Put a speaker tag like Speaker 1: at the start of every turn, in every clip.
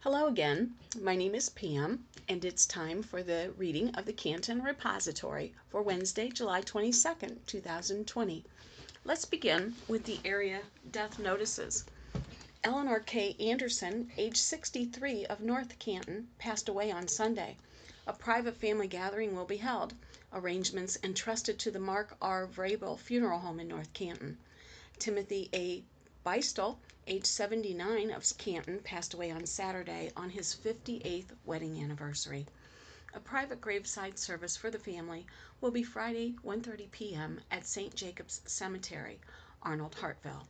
Speaker 1: Hello again. My name is Pam, and it's time for the reading of the Canton Repository for Wednesday, July 22nd, 2020. Let's begin with the area death notices. Eleanor K. Anderson, age 63, of North Canton, passed away on Sunday. A private family gathering will be held. Arrangements entrusted to the Mark R. Vrabel Funeral Home in North Canton. Timothy A. Beistel, age 79, of Canton, passed away on Saturday on his 58th wedding anniversary. A private graveside service for the family will be Friday, 1:30 p.m. at St. Jacob's Cemetery, Arnold, Hartville.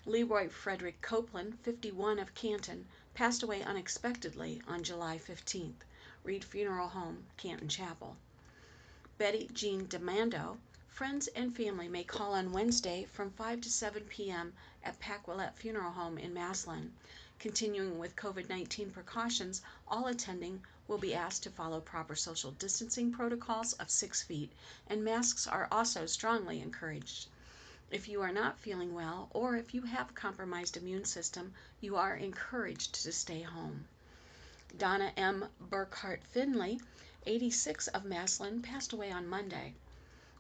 Speaker 1: Leroy Frederick Copeland, 51, of Canton, passed away unexpectedly on July 15th. Reed Funeral Home, Canton Chapel. Betty Jean Demando. Friends and family may call on Wednesday from 5 to 7 p.m. at Paquillette Funeral Home in Massillon. Continuing with COVID-19 precautions, all attending will be asked to follow proper social distancing protocols of 6 feet, and masks are also strongly encouraged. If you are not feeling well, or if you have a compromised immune system, you are encouraged to stay home. Donna M. Burkhart Finley, 86, of Massillon, passed away on Monday.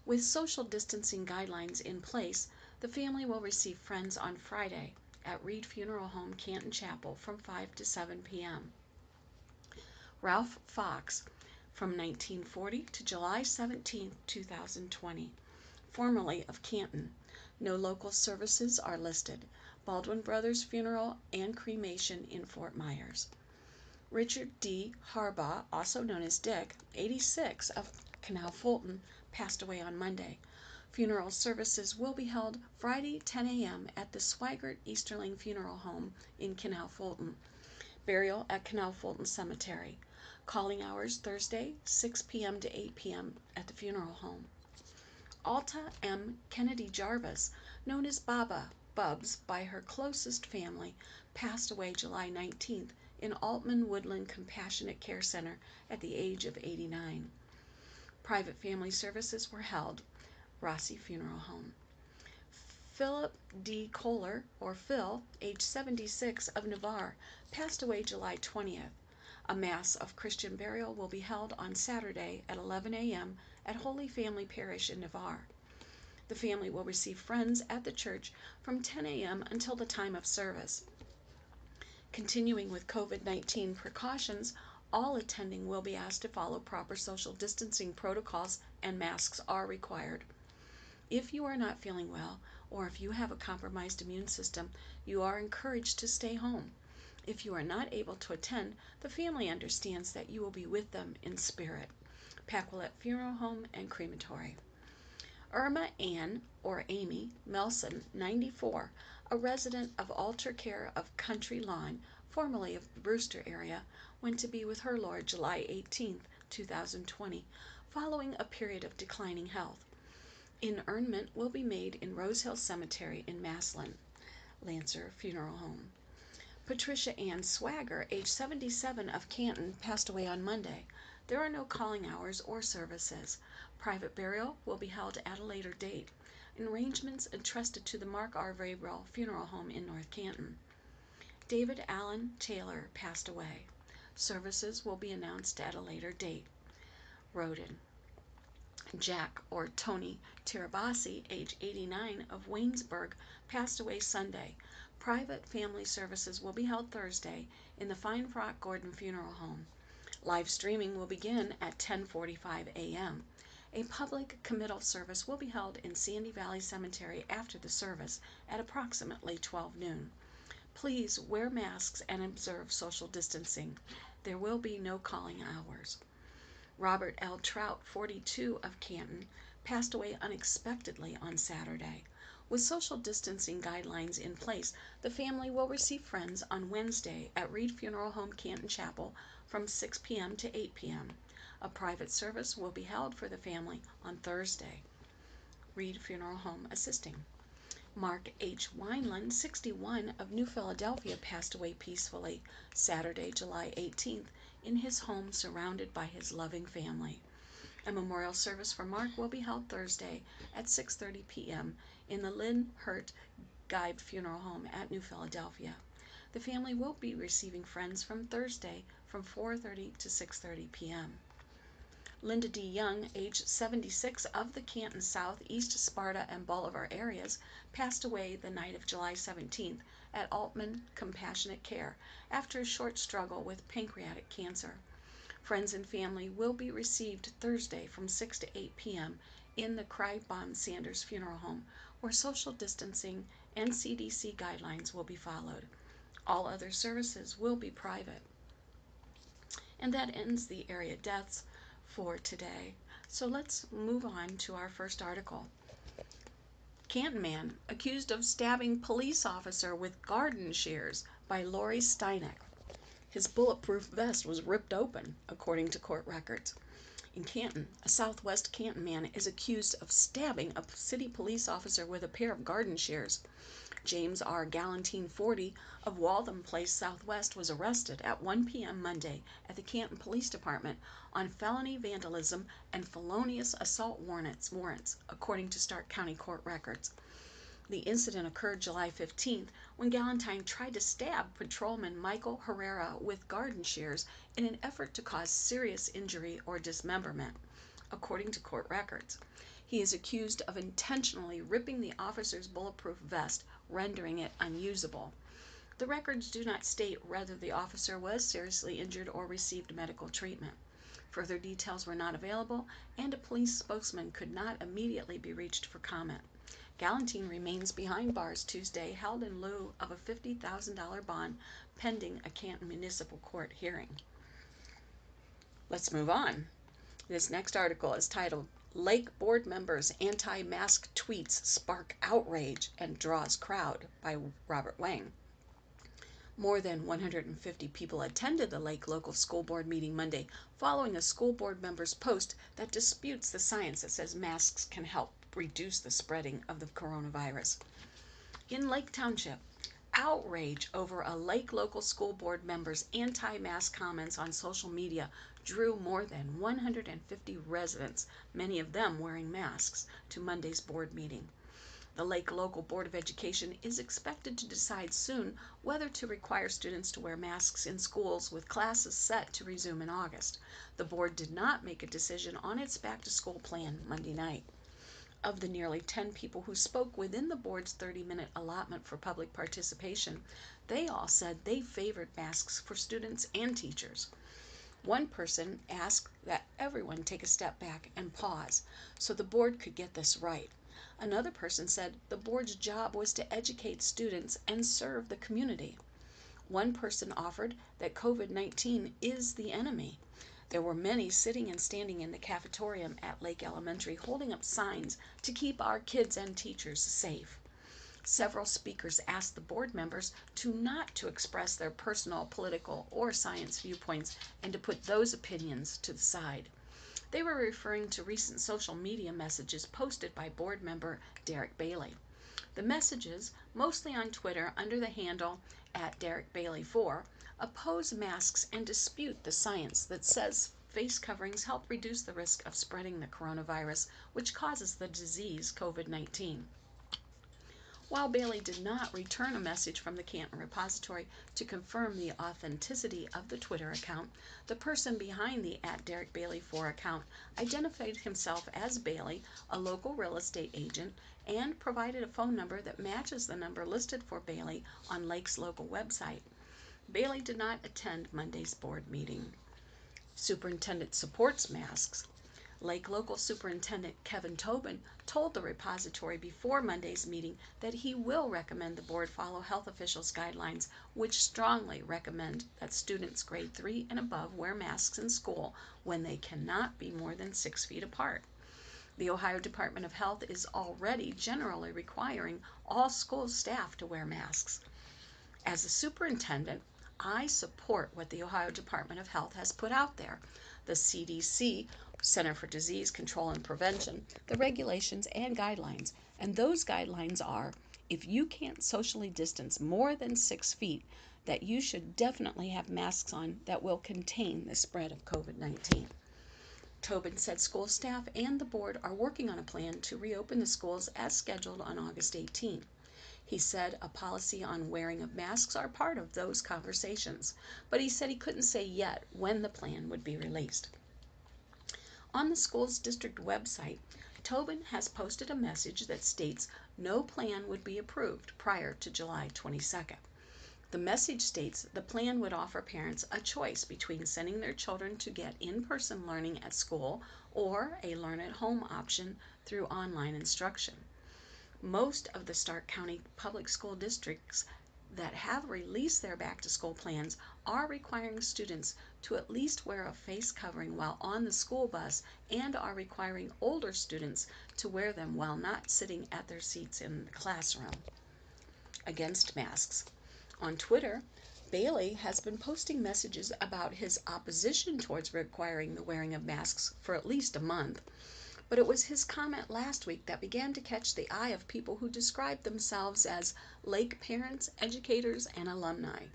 Speaker 1: With social distancing guidelines in place, the family will receive friends on Friday at Reed Funeral Home, Canton Chapel, from 5 to 7 p.m. Ralph Fox, from 1940 to July 17, 2020, formerly of Canton. No local services are listed. Baldwin Brothers Funeral and Cremation in Fort Myers. Richard D. Harbaugh, also known as Dick, 86, of Canal Fulton, passed away on Monday. Funeral services will be held Friday, 10 a.m. at the Swigert Easterling Funeral Home in Canal Fulton. Burial at Canal Fulton Cemetery. Calling hours Thursday, 6 p.m. to 8 p.m. at the funeral home. Alta M. Kennedy Jarvis, known as Baba Bubs by her closest family, passed away July 19th in Altman Woodland Compassionate Care Center at the age of 89. Private family services were held. Rossi Funeral Home. Philip D. Kohler, or Phil, age 76, of Navarre, passed away July 20th. A Mass of Christian burial will be held on Saturday at 11 a.m. at Holy Family Parish in Navarre. The family will receive friends at the church from 10 a.m. until the time of service. Continuing with COVID-19 precautions, all attending will be asked to follow proper social distancing protocols, and masks are required. If you are not feeling well, or if you have a compromised immune system, you are encouraged to stay home. If you are not able to attend, the family understands that you will be with them in spirit. Paquillette Funeral Home and Crematory. Irma Ann, or Amy, Melson, 94, a resident of Altar Care of Country Lawn, formerly of the Brewster area, went to be with her Lord July 18, 2020, following a period of declining health. Interment will be made in Rose Hill Cemetery in Massillon. Lancer Funeral Home. Patricia Ann Swagger, age 77, of Canton, passed away on Monday. There are no calling hours or services. Private burial will be held at a later date. Arrangements entrusted to the Mark R. Vrabel Funeral Home in North Canton. David Allen Taylor passed away. Services will be announced at a later date. Roden. Jack, or Tony Tirabassi, age 89, of Waynesburg, passed away Sunday. Private family services will be held Thursday in the Fine Frock Gordon Funeral Home. Live streaming will begin at 10:45 a.m. A public committal service will be held in Sandy Valley Cemetery after the service at approximately 12 noon. Please wear masks and observe social distancing. There will be no calling hours. Robert L. Trout, 42, of Canton, passed away unexpectedly on Saturday. With social distancing guidelines in place, the family will receive friends on Wednesday at Reed Funeral Home, Canton Chapel, from 6 p.m. to 8 p.m. A private service will be held for the family on Thursday. Reed Funeral Home assisting. Mark H. Wineland, 61, of New Philadelphia, passed away peacefully Saturday, July 18th, in his home surrounded by his loving family. A memorial service for Mark will be held Thursday at 6:30 p.m. in the Lynn Hurt Geib Funeral Home at New Philadelphia. The family will be receiving friends from Thursday from 4:30 to 6:30 p.m. Linda D. Young, age 76, of the Canton South, East Sparta, and Bolivar areas, passed away the night of July 17th at Altman Compassionate Care after a short struggle with pancreatic cancer. Friends and family will be received Thursday from 6 to 8 p.m. in the Cry-Bon Sanders Funeral Home, where social distancing and CDC guidelines will be followed. All other services will be private. And that ends the area deaths for today. So let's move on to our first article. Canton man accused of stabbing police officer with garden shears by Lori Steineck. His bulletproof vest was ripped open, according to court records. In Canton, a southwest Canton man is accused of stabbing a city police officer with a pair of garden shears. James R. Galantine, 40, of Waltham Place Southwest, was arrested at 1 p.m. Monday at the Canton Police Department on felony vandalism and felonious assault warrants, according to Stark County Court records. The incident occurred July 15th when Galantine tried to stab patrolman Michael Herrera with garden shears in an effort to cause serious injury or dismemberment, according to court records. He is accused of intentionally ripping the officer's bulletproof vest, rendering it unusable. The records do not state whether the officer was seriously injured or received medical treatment. Further details were not available, and a police spokesman could not immediately be reached for comment. Galantine remains behind bars Tuesday, held in lieu of a $50,000 bond pending a Canton Municipal Court hearing. Let's move on. This next article is titled, Lake Board Members' Anti-Mask Tweets Spark Outrage and Draws Crowd by Robert Wang. More than 150 people attended the Lake Local School Board meeting Monday following a school board member's post that disputes the science that says masks can help reduce the spreading of the coronavirus. In Lake Township, outrage over a Lake Local School Board member's anti-mask comments on social media drew more than 150 residents, many of them wearing masks, to Monday's board meeting. The Lake Local Board of Education is expected to decide soon whether to require students to wear masks in schools with classes set to resume in August. The board did not make a decision on its back-to-school plan Monday night. Of the nearly 10 people who spoke within the board's 30-minute allotment for public participation, they all said they favored masks for students and teachers. One person asked that everyone take a step back and pause so the board could get this right. Another person said the board's job was to educate students and serve the community. One person offered that COVID-19 is the enemy. There were many sitting and standing in the cafetorium at Lake Elementary holding up signs to keep our kids and teachers safe. Several speakers asked the board members not to express their personal, political, or science viewpoints and to put those opinions to the side. They were referring to recent social media messages posted by board member Derek Bailey. The messages, mostly on Twitter under the handle @DerekBailey4, oppose masks and dispute the science that says face coverings help reduce the risk of spreading the coronavirus, which causes the disease COVID-19. While Bailey did not return a message from the Canton Repository to confirm the authenticity of the Twitter account, the person behind the @DerekBailey4 account identified himself as Bailey, a local real estate agent, and provided a phone number that matches the number listed for Bailey on Lake's local website. Bailey did not attend Monday's board meeting. Superintendent supports masks. Lake Local Superintendent Kevin Tobin told the repository before Monday's meeting that he will recommend the board follow health officials' guidelines, which strongly recommend that students grade 3 and above wear masks in school when they cannot be more than 6 feet apart. The Ohio Department of Health is already generally requiring all school staff to wear masks. As a superintendent, I support what the Ohio Department of Health has put out there. The CDC, Center for Disease Control and Prevention, the regulations and guidelines. And those guidelines are, if you can't socially distance more than 6 feet, that you should definitely have masks on that will contain the spread of COVID-19. Tobin said school staff and the board are working on a plan to reopen the schools as scheduled on August 18. He said a policy on wearing of masks are part of those conversations, but he said he couldn't say yet when the plan would be released. On the school's district website, Tobin has posted a message that states no plan would be approved prior to July 22nd. The message states the plan would offer parents a choice between sending their children to get in-person learning at school or a learn-at-home option through online instruction. Most of the Stark County public school districts that have released their back-to-school plans are requiring students to at least wear a face covering while on the school bus and are requiring older students to wear them while not sitting at their seats in the classroom. Against masks. On Twitter, Bailey has been posting messages about his opposition towards requiring the wearing of masks for at least a month, but it was his comment last week that began to catch the eye of people who described themselves as Lake parents, educators, and alumni.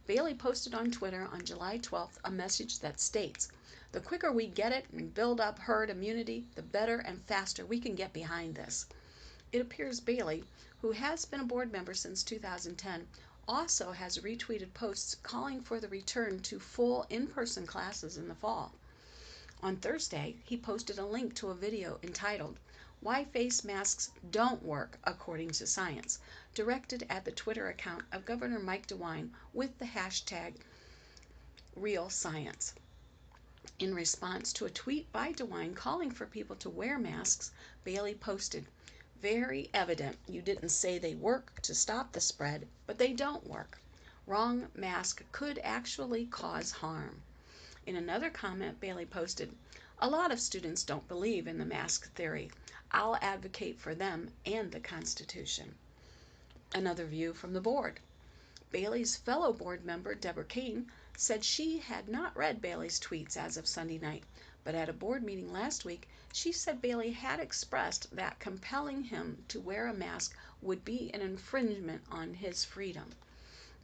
Speaker 1: Bailey posted on Twitter on July 12th a message that states, "The quicker we get it and build up herd immunity, the better and faster we can get behind this." It appears Bailey, who has been a board member since 2010, also has retweeted posts calling for the return to full in-person classes in the fall. On Thursday, he posted a link to a video entitled, "Why Face Masks Don't Work According to Science," directed at the Twitter account of Governor Mike DeWine with the hashtag #RealScience. In response to a tweet by DeWine calling for people to wear masks, Bailey posted, "Very evident you didn't say they work to stop the spread, but they don't work. Wrong mask could actually cause harm." In another comment, Bailey posted, "A lot of students don't believe in the mask theory. I'll advocate for them and the Constitution." Another view from the board. Bailey's fellow board member, Deborah Kane, said she had not read Bailey's tweets as of Sunday night, but at a board meeting last week, she said Bailey had expressed that compelling him to wear a mask would be an infringement on his freedom.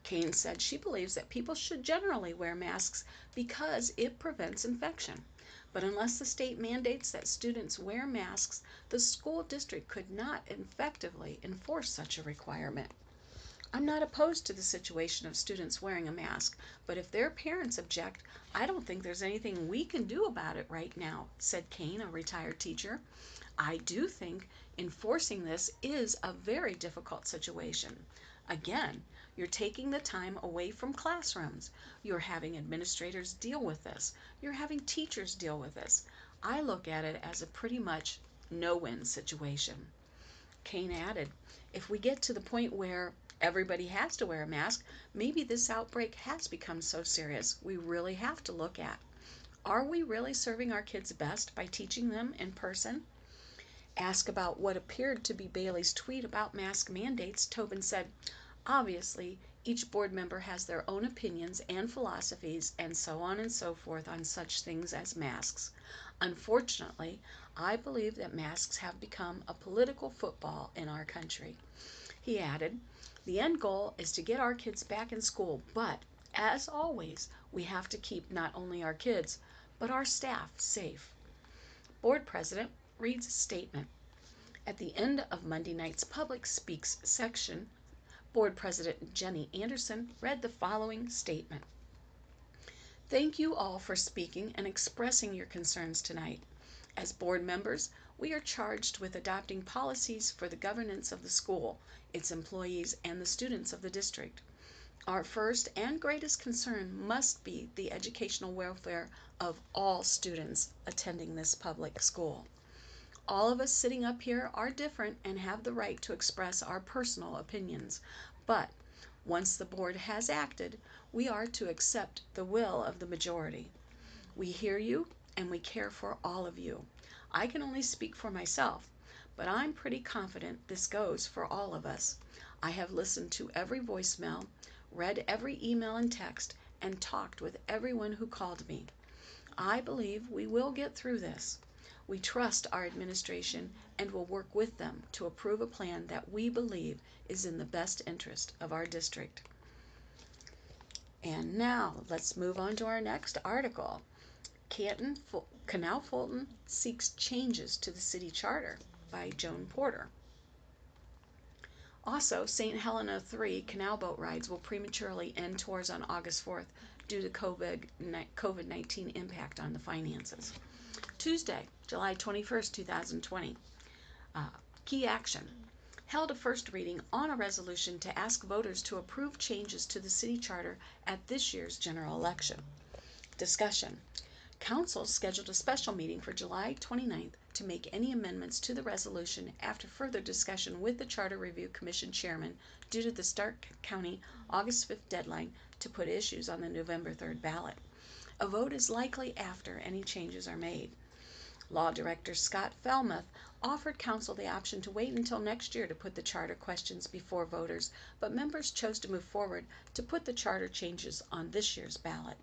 Speaker 1: Kane said she believes that people should generally wear masks because it prevents infection. But unless the state mandates that students wear masks, the school district could not effectively enforce such a requirement. "I'm not opposed to the situation of students wearing a mask, but if their parents object, I don't think there's anything we can do about it right now," said Kane, a retired teacher. "I do think enforcing this is a very difficult situation. Again, you're taking the time away from classrooms. You're having administrators deal with this. You're having teachers deal with this. I look at it as a pretty much no-win situation." Kane added, "If we get to the point where everybody has to wear a mask, maybe this outbreak has become so serious we really have to look at, are we really serving our kids best by teaching them in person?" Asked about what appeared to be Bailey's tweet about mask mandates, Tobin said, "Obviously, each board member has their own opinions and philosophies and so on and so forth on such things as masks. Unfortunately, I believe that masks have become a political football in our country." He added, "The end goal is to get our kids back in school, but, as always, we have to keep not only our kids, but our staff safe." Board President reads a statement. At the end of Monday night's Public Speaks section, Board President Jenny Anderson read the following statement. "Thank you all for speaking and expressing your concerns tonight. As board members, we are charged with adopting policies for the governance of the school, its employees, and the students of the district. Our first and greatest concern must be the educational welfare of all students attending this public school. All of us sitting up here are different and have the right to express our personal opinions, but once the board has acted, we are to accept the will of the majority. We hear you and we care for all of you. I can only speak for myself, but I'm pretty confident this goes for all of us. I have listened to every voicemail, read every email and text, and talked with everyone who called me. I believe we will get through this. We trust our administration and will work with them to approve a plan that we believe is in the best interest of our district." And now let's move on to our next article. Canal Fulton seeks changes to the city charter by Joan Porter. Also, St. Helena 3 canal boat rides will prematurely end tours on August 4th due to COVID-19 impact on the finances. Tuesday, July 21st, 2020. Uh, Key action. Held a first reading on a resolution to ask voters to approve changes to the city charter at this year's general election. Discussion. Council scheduled a special meeting for July 29th to make any amendments to the resolution after further discussion with the Charter Review Commission chairman due to the Stark County August 5th deadline to put issues on the November 3rd ballot. A vote is likely after any changes are made. Law Director Scott Felmuth offered Council the option to wait until next year to put the charter questions before voters, but members chose to move forward to put the charter changes on this year's ballot.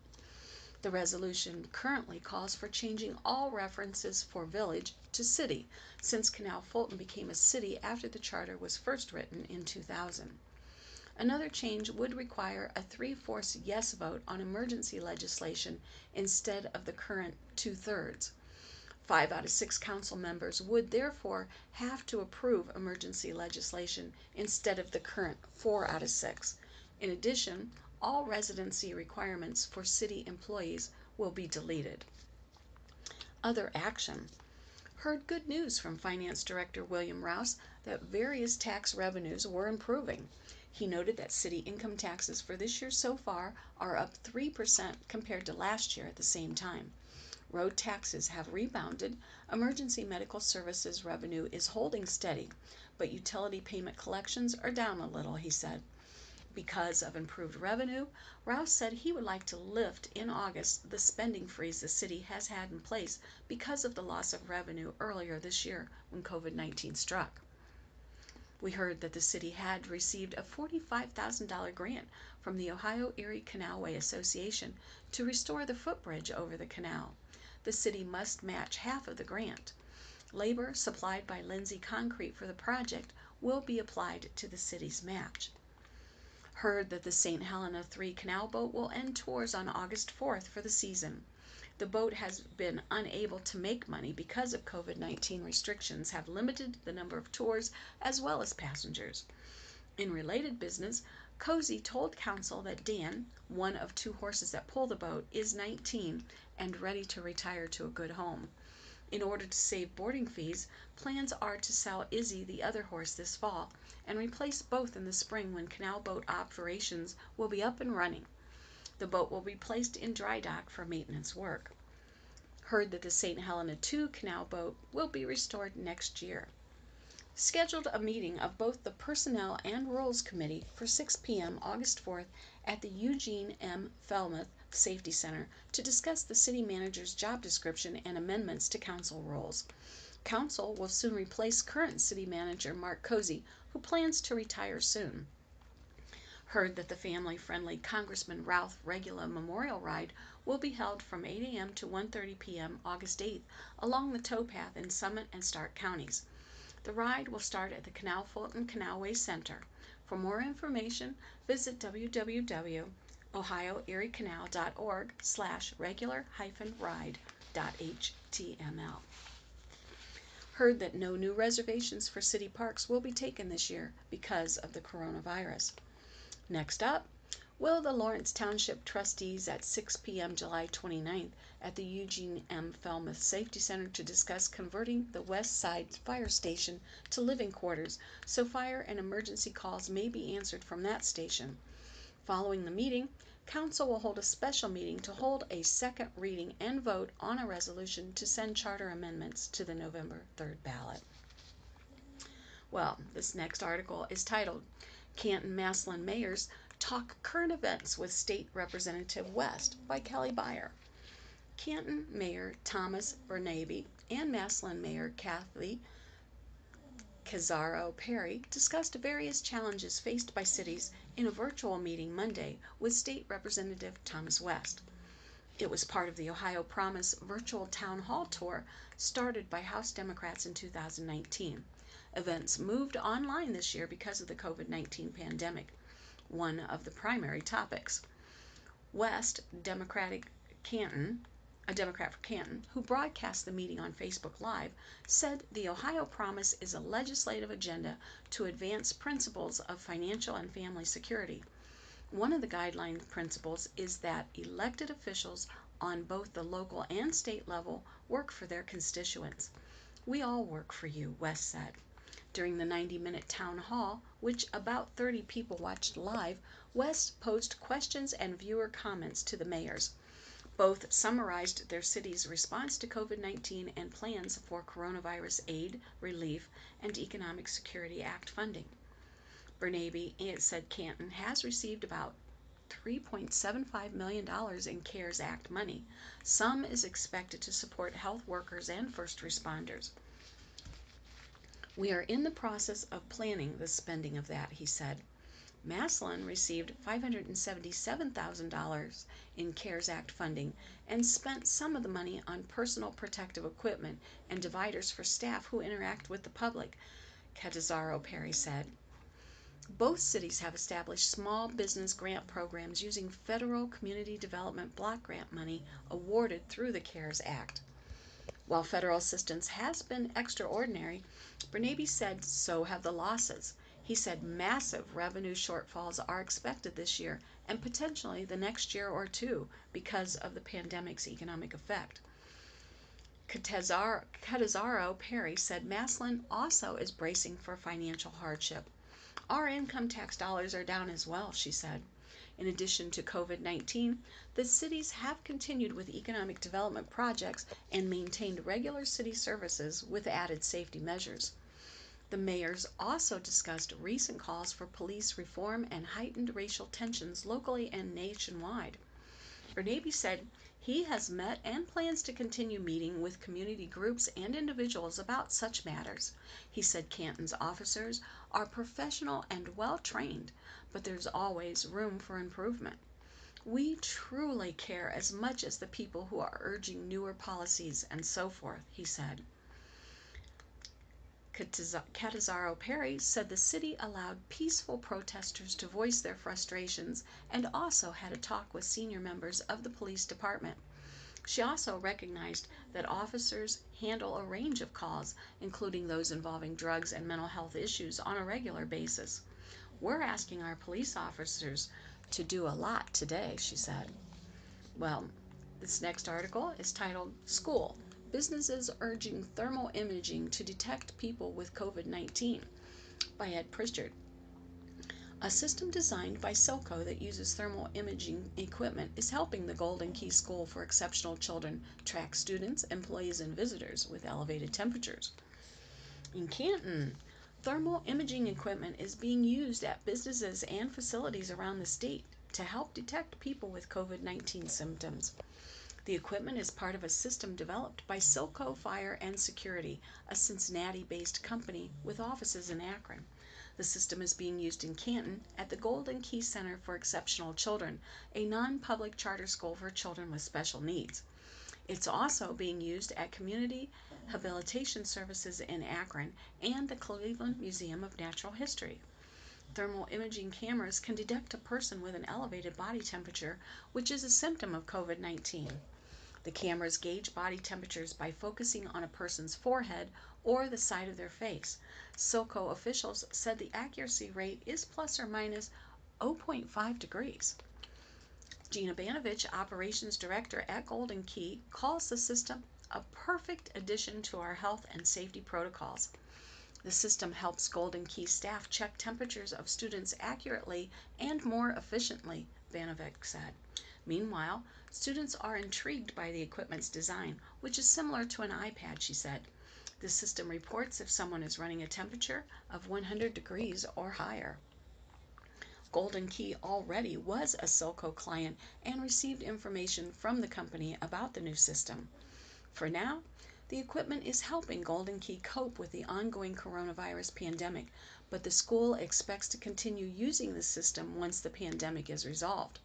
Speaker 1: The resolution currently calls for changing all references for village to city, since Canal Fulton became a city after the charter was first written in 2000. Another change would require a 3/4 yes vote on emergency legislation instead of the current 2/3. 5 out of 6 council members would therefore have to approve emergency legislation instead of the current 4 out of 6. In addition, all residency requirements for city employees will be deleted. Other action. Heard good news from Finance Director William Rouse that various tax revenues were improving. He noted that city income taxes for this year so far are up 3% compared to last year at the same time. Road taxes have rebounded, emergency medical services revenue is holding steady, but utility payment collections are down a little, he said. Because of improved revenue, Rouse said he would like to lift in August the spending freeze the city has had in place because of the loss of revenue earlier this year when COVID-19 struck. We heard that the city had received a $45,000 grant from the Ohio Erie Canalway Association to restore the footbridge over the canal. The city must match half of the grant. Labor supplied by Lindsay Concrete for the project will be applied to the city's match. Heard that the St. Helena 3 canal boat will end tours on August 4th for the season. The boat has been unable to make money because of COVID-19 restrictions have limited the number of tours as well as passengers. In related business, Cozy told Council that Dan, one of 2 horses that pull the boat, is 19 and ready to retire to a good home. In order to save boarding fees, plans are to sell Izzy, the other horse, this fall and replace both in the spring when canal boat operations will be up and running. The boat will be placed in dry dock for maintenance work. Heard that the St. Helena 2 canal boat will be restored next year. Scheduled a meeting of both the Personnel and Rules Committee for 6 p.m. August 4th at the Eugene M. Felmuth Safety Center to discuss the city manager's job description and amendments to council rules. Council will soon replace current city manager Mark Cozy, who plans to retire soon. Heard that the family-friendly Congressman Ralph Regula Memorial Ride will be held from 8 a.m. to 1:30 p.m. August 8th along the towpath in Summit and Stark counties. The ride will start at the Canal Fulton Canalway Center. For more information, visit www.ohioeriecanal.org/regular-ride.html. Heard that no new reservations for city parks will be taken this year because of the coronavirus. Next up, will the Lawrence Township trustees at 6 p.m. July 29th at the Eugene M. Felmuth Safety Center to discuss converting the West Side Fire Station to living quarters so fire and emergency calls may be answered from that station. Following the meeting, Council will hold a special meeting to hold a second reading and vote on a resolution to send charter amendments to the November 3rd ballot. Well, this next article is titled, Canton-Massillon Mayors Talk Current Events with State Representative West by Kelly Beyer. Canton Mayor Thomas Bernabe and Massillon Mayor Kathy Cazzaro Perry discussed various challenges faced by cities in a virtual meeting Monday with State Representative Thomas West. It was part of the Ohio Promise virtual town hall tour started by House Democrats in 2019. Events moved online this year because of the COVID-19 pandemic, one of the primary topics. West Democratic Canton a Democrat for Canton, who broadcast the meeting on Facebook Live, said the Ohio Promise is a legislative agenda to advance principles of financial and family security. One of the guideline principles is that elected officials on both the local and state level work for their constituents. We all work for you, West said. During the 90-minute town hall, which about 30 people watched live, West posed questions and viewer comments to the mayors. Both summarized their city's response to COVID-19 and plans for coronavirus aid, relief, and Economic Security Act funding. Bernabe said Canton has received about $3.75 million in CARES Act money. Some is expected to support health workers and first responders. We are in the process of planning the spending of that, he said. Massillon received $577,000 in CARES Act funding and spent some of the money on personal protective equipment and dividers for staff who interact with the public, Catanzaro Perry said. Both cities have established small business grant programs using federal community development block grant money awarded through the CARES Act. While federal assistance has been extraordinary, Bernabe said so have the losses. He said massive revenue shortfalls are expected this year and potentially the next year or two because of the pandemic's economic effect. Catanzaro Perry said Massillon also is bracing for financial hardship. Our income tax dollars are down as well, she said. In addition to COVID-19, the cities have continued with economic development projects and maintained regular city services with added safety measures. The mayors also discussed recent calls for police reform and heightened racial tensions locally and nationwide. Bernabe said he has met and plans to continue meeting with community groups and individuals about such matters. He said Canton's officers are professional and well trained, but there's always room for improvement. We truly care as much as the people who are urging newer policies and so forth, he said. Catanzaro Perry said the city allowed peaceful protesters to voice their frustrations and also had a talk with senior members of the police department. She also recognized that officers handle a range of calls, including those involving drugs and mental health issues, on a regular basis. We're asking our police officers to do a lot today, she said. Well, this next article is titled School. Businesses Urging Thermal Imaging to Detect People with COVID-19 by Ed Pritchard. A system designed by Silco that uses thermal imaging equipment is helping the Golden Key School for Exceptional Children track students, employees, and visitors with elevated temperatures. In Canton, thermal imaging equipment is being used at businesses and facilities around the state to help detect people with COVID-19 symptoms. The equipment is part of a system developed by Silco Fire and Security, a Cincinnati-based company with offices in Akron. The system is being used in Canton at the Golden Key Center for Exceptional Children, a non-public charter school for children with special needs. It's also being used at Community Habilitation Services in Akron and the Cleveland Museum of Natural History. Thermal imaging cameras can detect a person with an elevated body temperature, which is a symptom of COVID-19. The cameras gauge body temperatures by focusing on a person's forehead or the side of their face. Silco officials said the accuracy rate is plus or minus 0.5 degrees. Gina Banovich, operations director at Golden Key, calls the system a perfect addition to our health and safety protocols. The system helps Golden Key staff check temperatures of students accurately and more efficiently, Banovich said. Meanwhile, students are intrigued by the equipment's design, which is similar to an iPad, she said. The system reports if someone is running a temperature of 100 degrees or higher. Golden Key already was a Silco client and received information from the company about the new system. For now, the equipment is helping Golden Key cope with the ongoing coronavirus pandemic, but the school expects to continue using the system once the pandemic is resolved.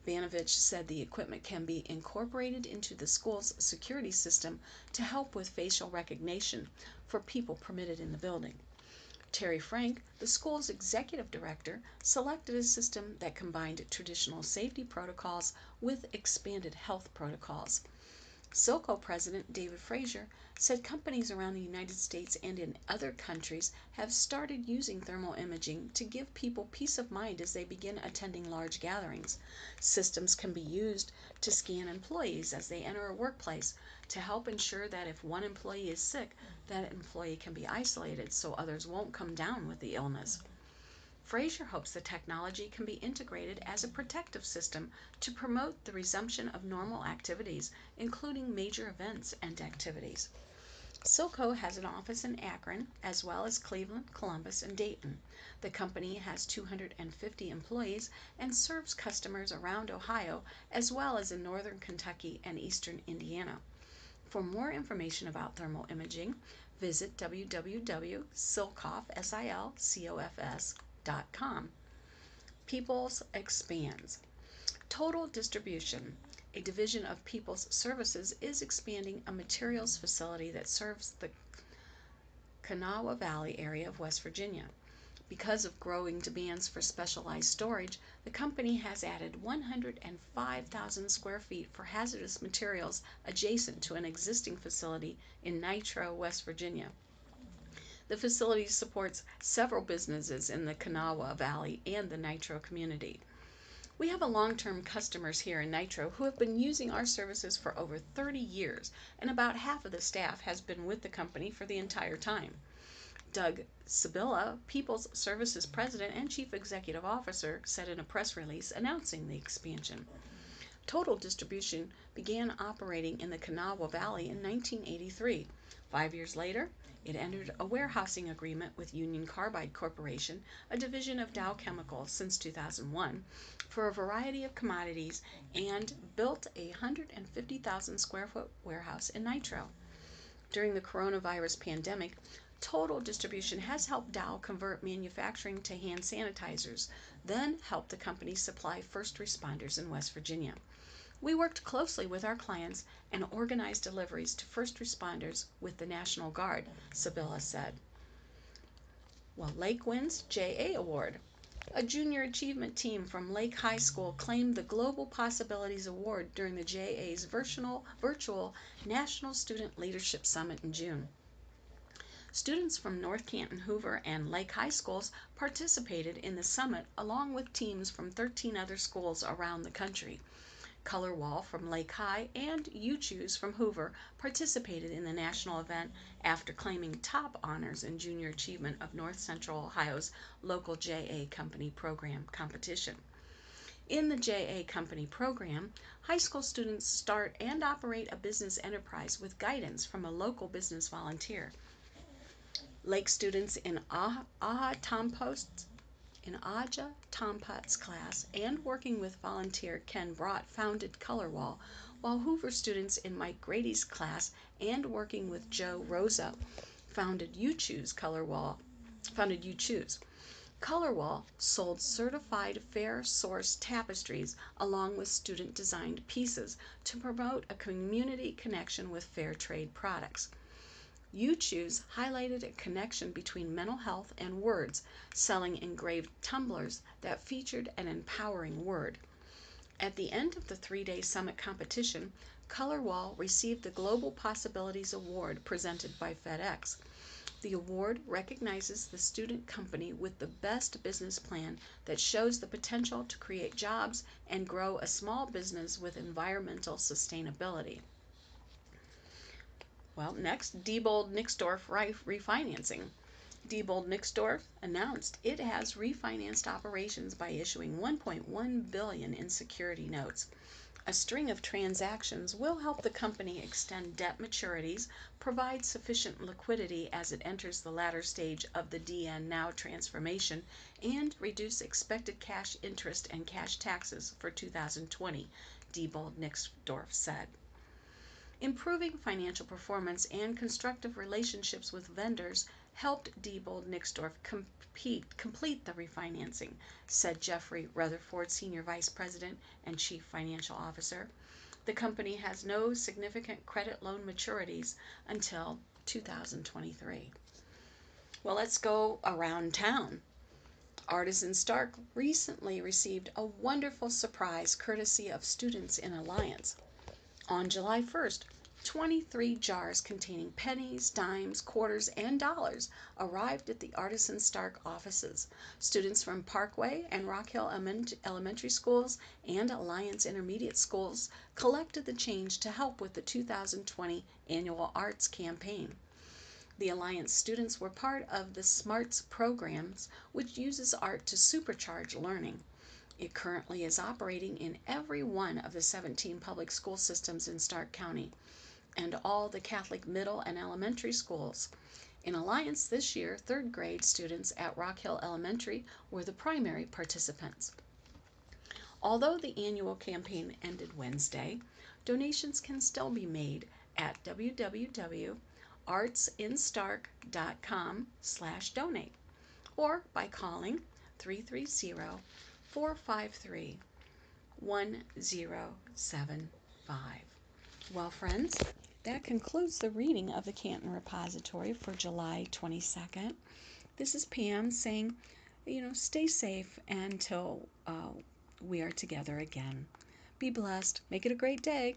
Speaker 1: Banovich said the equipment can be incorporated into the school's security system to help with facial recognition for people permitted in the building. Terry Frank, the school's executive director, selected a system that combined traditional safety protocols with expanded health protocols. Silco President David Frazier said companies around the United States and in other countries have started using thermal imaging to give people peace of mind as they begin attending large gatherings. Systems can be used to scan employees as they enter a workplace to help ensure that if one employee is sick, that employee can be isolated so others won't come down with the illness. Frazier hopes the technology can be integrated as a protective system to promote the resumption of normal activities, including major events and activities. Silco has an office in Akron, as well as Cleveland, Columbus, and Dayton. The company has 250 employees and serves customers around Ohio, as well as in northern Kentucky and eastern Indiana. For more information about thermal imaging, visit www.silcoff.com. Peoples expands. Total Distribution, a division of Peoples Services, is expanding a materials facility that serves the Kanawha Valley area of West Virginia. Because of growing demands for specialized storage, the company has added 105,000 square feet for hazardous materials adjacent to an existing facility in Nitro, West Virginia. The facility supports several businesses in the Kanawha Valley and the Nitro community. We have long-term customers here in Nitro who have been using our services for over 30 years, and about half of the staff has been with the company for the entire time. Doug Sibilla, Peoples Services President and Chief Executive Officer, said in a press release announcing the expansion. Total Distribution began operating in the Kanawha Valley in 1983. 5 years later, it entered a warehousing agreement with Union Carbide Corporation, a division of Dow Chemical, since 2001, for a variety of commodities, and built a 150,000 square foot warehouse in Nitro. During the coronavirus pandemic, Total Distribution has helped Dow convert manufacturing to hand sanitizers, then helped the company supply first responders in West Virginia. We worked closely with our clients and organized deliveries to first responders with the National Guard, Sibilla said. Well, Lake wins JA Award. A junior achievement team from Lake High School claimed the Global Possibilities Award during the JA's virtual National Student Leadership Summit in June. Students from North Canton, Hoover, and Lake High Schools participated in the summit along with teams from 13 other schools around the country. Color Wall from Lake High and You Choose from Hoover participated in the national event after claiming top honors in junior achievement of North Central Ohio's local JA Company program competition. In the JA Company program, high school students start and operate a business enterprise with guidance from a local business volunteer. Lake students in Aja Tompot's class and working with volunteer Ken Brott founded Color Wall, while Hoover students in Mike Grady's class and working with Joe Rosa founded You Choose. Color Wall sold certified fair source tapestries along with student designed pieces to promote a community connection with fair trade products. You Choose highlighted a connection between mental health and words, selling engraved tumblers that featured an empowering word. At the end of the 3-day summit competition, Color Wall received the Global Possibilities Award presented by FedEx. The award recognizes the student company with the best business plan that shows the potential to create jobs and grow a small business with environmental sustainability. Well, next, Diebold Nixdorf refinancing. Diebold Nixdorf announced it has refinanced operations by issuing $1.1 billion in security notes. A string of transactions will help the company extend debt maturities, provide sufficient liquidity as it enters the latter stage of the DN Now transformation, and reduce expected cash interest and cash taxes for 2020, Diebold Nixdorf said. Improving financial performance and constructive relationships with vendors helped Diebold Nixdorf complete the refinancing, said Jeffrey Rutherford, Senior Vice President and Chief Financial Officer. The company has no significant credit loan maturities until 2023. Well, let's go around town. Artisan Stark recently received a wonderful surprise courtesy of Students in Alliance. On July 1st, 23 jars containing pennies, dimes, quarters, and dollars arrived at the Artisan Stark offices. Students from Parkway and Rock Hill Elementary Schools and Alliance Intermediate Schools collected the change to help with the 2020 annual arts campaign. The Alliance students were part of the SMARTS programs, which uses art to supercharge learning. It currently is operating in every one of the 17 public school systems in Stark County and all the Catholic middle and elementary schools. In Alliance this year, third grade students at Rock Hill Elementary were the primary participants. Although the annual campaign ended Wednesday, donations can still be made at www.artsinstark.com/donate or by calling 330-453-1075. Well, friends, that concludes the reading of the Canton Repository for July 22nd. This is Pam saying, stay safe until we are together again. Be blessed. Make it a great day.